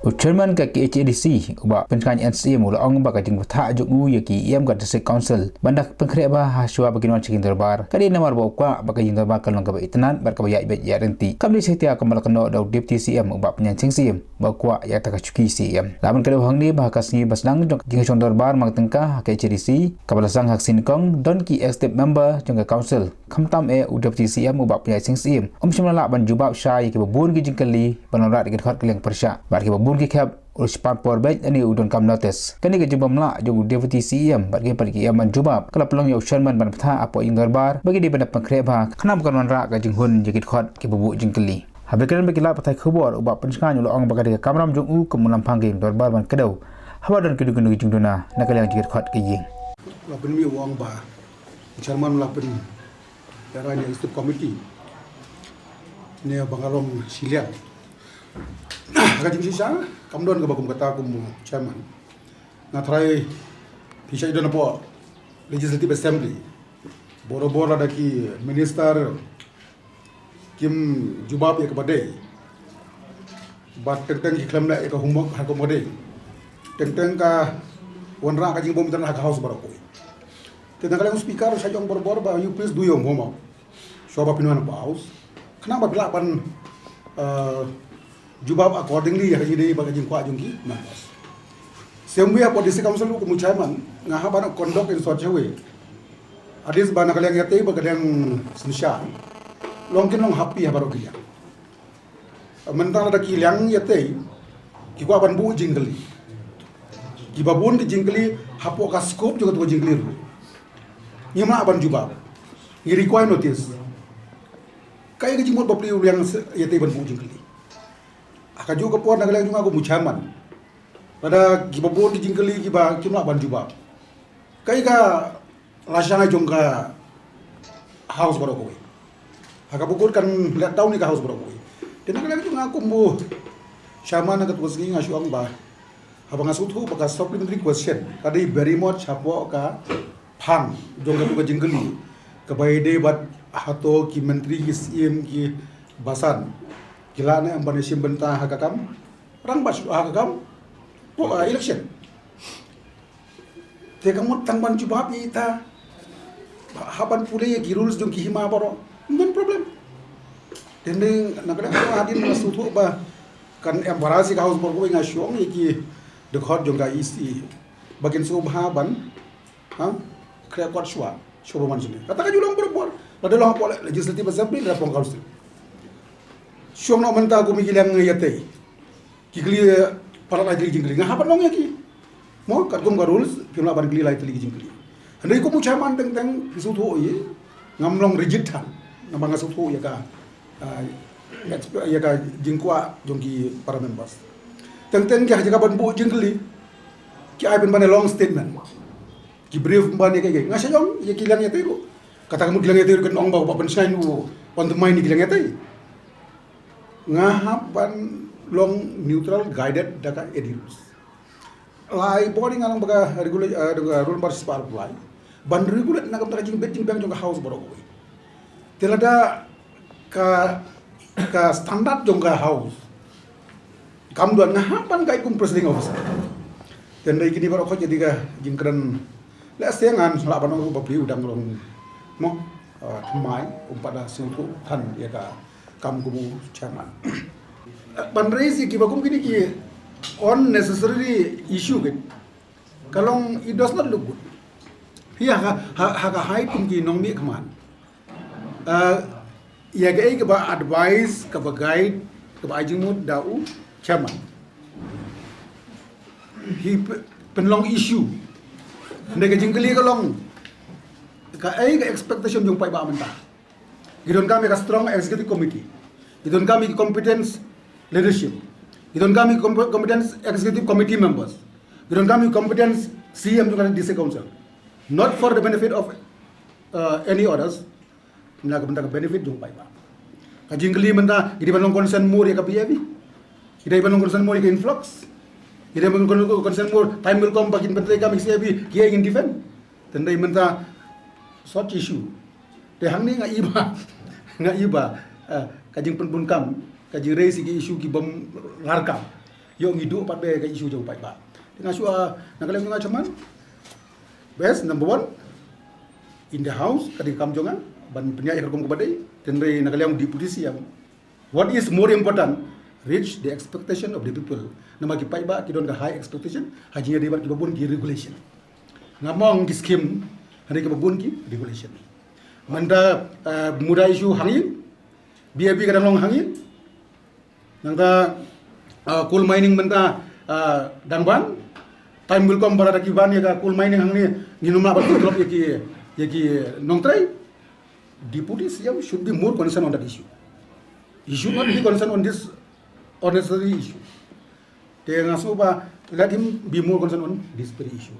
Chairman ka KHADC Bah PN Syiem ong ba ka jingbthah jong ki iam ka district council bandak pynkhreh bah Shuwa bagi Wan Sha Iingdorbar kadi namar ba kwah bagi Iingdorbar kalong kaba itynnad bar kaba iaid ryntih kamli satia kamal kynnoh daw Dy.CEM Bah PN Syiem ba kwah ya taka Rkc-Dei laman kada hang ni bah kasngi basnang jong Iingdorbar mang tengka KHADC kabalasang hak sinkong don ki executive member jong council khamtam Dy.CEM Bah Pyniaid Sing Syiem shimala ban jubab syai ki babun ki jingkali banora dikat khat keleng persya bar ki babun ki khap uruspan por beit ani udon kam notice kani ke jumpa mla jo Dy.CEM bagi pergi aman jubab kala pelong yo chairman ban ptha apo Iingdorbar bagi di banda pynkhreh ba khana bukan wanra ka jinghun jikit khot ki bubu jingkeli habekran bagi la patai khobor ubak penskang yo ong bagi kamram jong u kemulam pangge Iingdorbar ban kedau haba dan kedu-kedu jingdona nakaliang jikit khot ke ying la pen mi wong ba chairman la pen darah ni step committee ne bangalong silian ka jing sisa kamdon ka bagum kata kum chairman na try pisai don po legislative assembly boro-boro daki minister kim jubab ya kadei bat tentang ki klamda ka humok ha ko modei tentang ka wanra ka jing bom tan ha house baro ko tentang kala speaker sa jong boro-boro ba you please do your homework so ba pinuan pa house kenapa bila pan jubab accordingly ya jadi bagi jing kwah jong ki members semua apa district council ku chairman ngah ba conduct in such a way adis ba nakaliang yate bagaliang sinsya longkin long happy ha baro kia mentang ada kiliang yate ki kwa ban bu jingli ki babun ki jingli hapo ka scope juga tu jingli ru nyama ban jubab ni require notice kaya ke jimot bapli yang yate ban bu jingli akaju ke puan nagalang juga aku muchaman pada gibabon di jingkeli giba kimla ban juba kai ka rasana jongka house baro koi haka bukur kan lihat tahu ni ka house baro koi dan nagalang juga aku mu shaman na katwas gi ngasu ang ba habang asutu baka supplementary question kadai very much hapo ka phang jongka tu ka jingkeli ka baide bat hato ki menteri ki CM ki basan gila ne ambane simbenta hakakam rang bas hakakam po election te kamu tangban jubab ita haban pule ki rules jong ki hima baro non problem dendeng nakala adin masutu ba kan embarasi ka house bor ko nga syong ki de khot jong ga isi bagin subha ban ha Khreh kwat Shuwa man sini kata ka julang bor pada lo hapo legislative assembly la pong council syong no menta ko migilang yate kikli para lagi jingkli ngah apa nong yaki mo kat gum rules pimla ban kli lai tli jingkli handai ko mu chairman teng pisu tho ye ngamlong rigid than namang asu tho ya ka jingkwa jongki para members teng ke jaga ban bu jingkli ki ai ben ban long statement ki brief ban ye ke ngasya jong ye kilang yate ko kata kamu kilang yate kan ong ba ban sain u on the mind kilang yate ngahapan long neutral guided daka edils lai boarding alang baga regulate rule bar spar apply ban regulate na kam jing bet jing bang jong house boro ko telada ka standard jong house kam do ngahapan kai kum presiding officer dan dai kini baro ko jadi ka jing kran la sengan la ban ko bapli udang long mo thmai pada situ than ya ka kam kubu chairman panraisi ki bakum kini ki unnecessary issue ke kalong it does not look good hiya ha high kum ki nong mi kman ya ke ba advice ka ba guide ka ba jingmut dau chairman hi penlong issue ndege jingkeli kalong ka expectation jong pai ba menta gidon kami ka strong executive committee gidon kami competence leadership gidon kami competence executive committee members gidon kami competence CM juga district council not for the benefit of any others na ka benda benefit jong pai ba ka jingli menta gidi ban concern more ya ka PAB gidi ban concern more ka influx gidi ban concern more time will come bakin bentai kami CAB kia ingin defend tendai menta such issue te hang ni nga iba kajing pun kam kajing raise ki issue ki bom larkam yo ngidu pat be ka isu jong pai ba. Dengan Shuwa nak kalian dengan cuman best number one in the house kadi kam jongan ban penyaik hukum kadei tenre nak kalian deputy CM. What is more important? Reach the expectation of the people. Nama ki pai ba ki don ka high expectation hajinya debat ki babun ki regulation. Ngamong ki scheme hari ki babun ki regulation. Manda muda isu hangin BAB kadang long hangin nangta coal mining menta dangban time will come para kiban ya coal mining hangni ninuma bat drop yaki nongtrai deputy CM should be more concerned on that issue. He should not be concerned on this unnecessary issue. They ngaso ba let him be more concerned on this very issue.